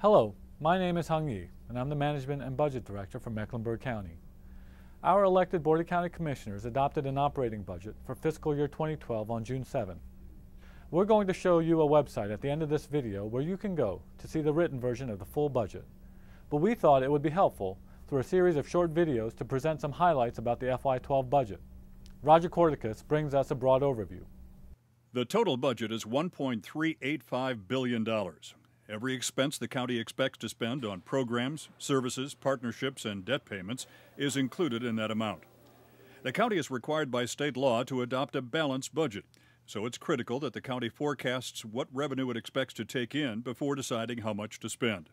Hello, my name is Hung Yi, and I'm the Management and Budget Director for Mecklenburg County. Our elected Board of County Commissioners adopted an operating budget for fiscal year 2012 on June 7. We're going to show you a website at the end of this video where you can go to see the written version of the full budget. But we thought it would be helpful through a series of short videos to present some highlights about the FY12 budget. Roger Corticus brings us a broad overview. The total budget is $1.385 billion. Every expense the county expects to spend on programs, services, partnerships, and debt payments is included in that amount. The county is required by state law to adopt a balanced budget, so it's critical that the county forecasts what revenue it expects to take in before deciding how much to spend.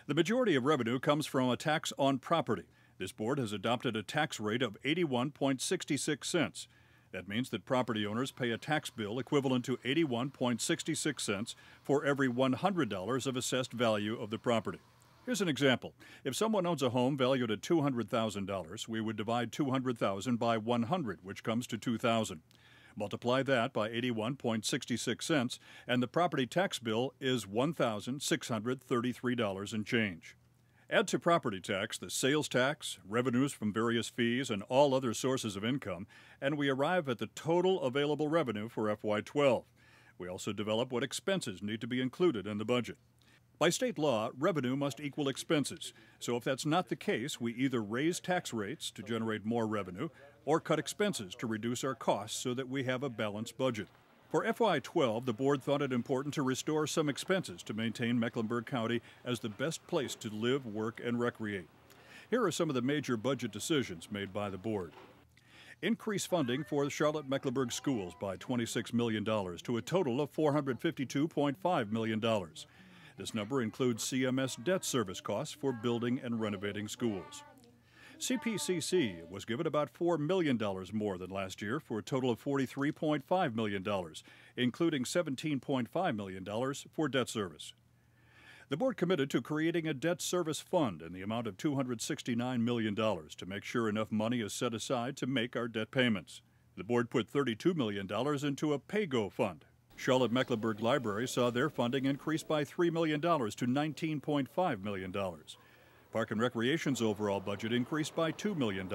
The majority of revenue comes from a tax on property. This board has adopted a tax rate of 81.66 cents. That means that property owners pay a tax bill equivalent to 81.66 cents for every $100 of assessed value of the property. Here's an example. If someone owns a home valued at $200,000, we would divide $200,000 by 100, which comes to $2,000. Multiply that by 81.66 cents, and the property tax bill is $1,633 and change. Add to property tax the sales tax, revenues from various fees, and all other sources of income, and we arrive at the total available revenue for FY12. We also develop what expenses need to be included in the budget. By state law, revenue must equal expenses, so if that's not the case, we either raise tax rates to generate more revenue or cut expenses to reduce our costs so that we have a balanced budget. For FY12, the board thought it important to restore some expenses to maintain Mecklenburg County as the best place to live, work, and recreate. Here are some of the major budget decisions made by the board. Increase funding for Charlotte Mecklenburg schools by $26 million to a total of $452.5 million. This number includes CMS debt service costs for building and renovating schools. CPCC was given about $4 million more than last year for a total of $43.5 million, including $17.5 million for debt service. The board committed to creating a debt service fund in the amount of $269 million to make sure enough money is set aside to make our debt payments. The board put $32 million into a pay-go fund. Charlotte Mecklenburg Library saw their funding increase by $3 million to $19.5 million. Park and Recreation's overall budget increased by $2 million.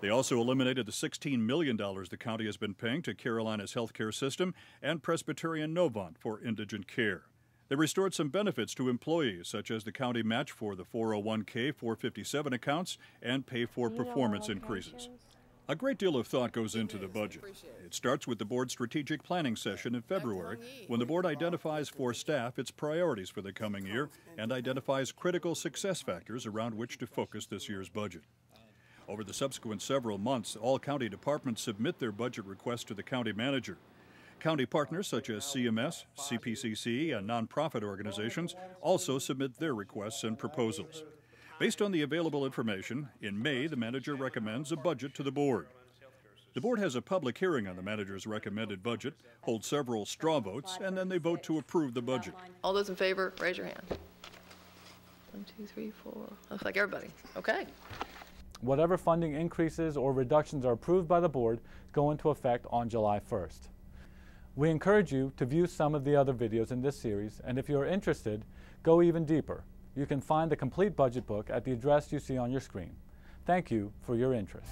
They also eliminated the $16 million the county has been paying to Carolina's healthcare system and Presbyterian Novant for Indigent Care. They restored some benefits to employees, such as the county match for the 401k 457 accounts and pay for performance increases. A great deal of thought goes into the budget. It starts with the board's strategic planning session in February, when the board identifies for staff its priorities for the coming year and identifies critical success factors around which to focus this year's budget. Over the subsequent several months, all county departments submit their budget requests to the county manager. County partners such as CMS, CPCC, and nonprofit organizations also submit their requests and proposals. Based on the available information, in May, the manager recommends a budget to the board. The board has a public hearing on the manager's recommended budget, holds several straw votes, and then they vote to approve the budget. All those in favor, raise your hand. 1, 2, 3, 4. Looks like everybody. Okay. Whatever funding increases or reductions are approved by the board go into effect on July 1st. We encourage you to view some of the other videos in this series, and if you are interested, go even deeper. You can find the complete budget book at the address you see on your screen. Thank you for your interest.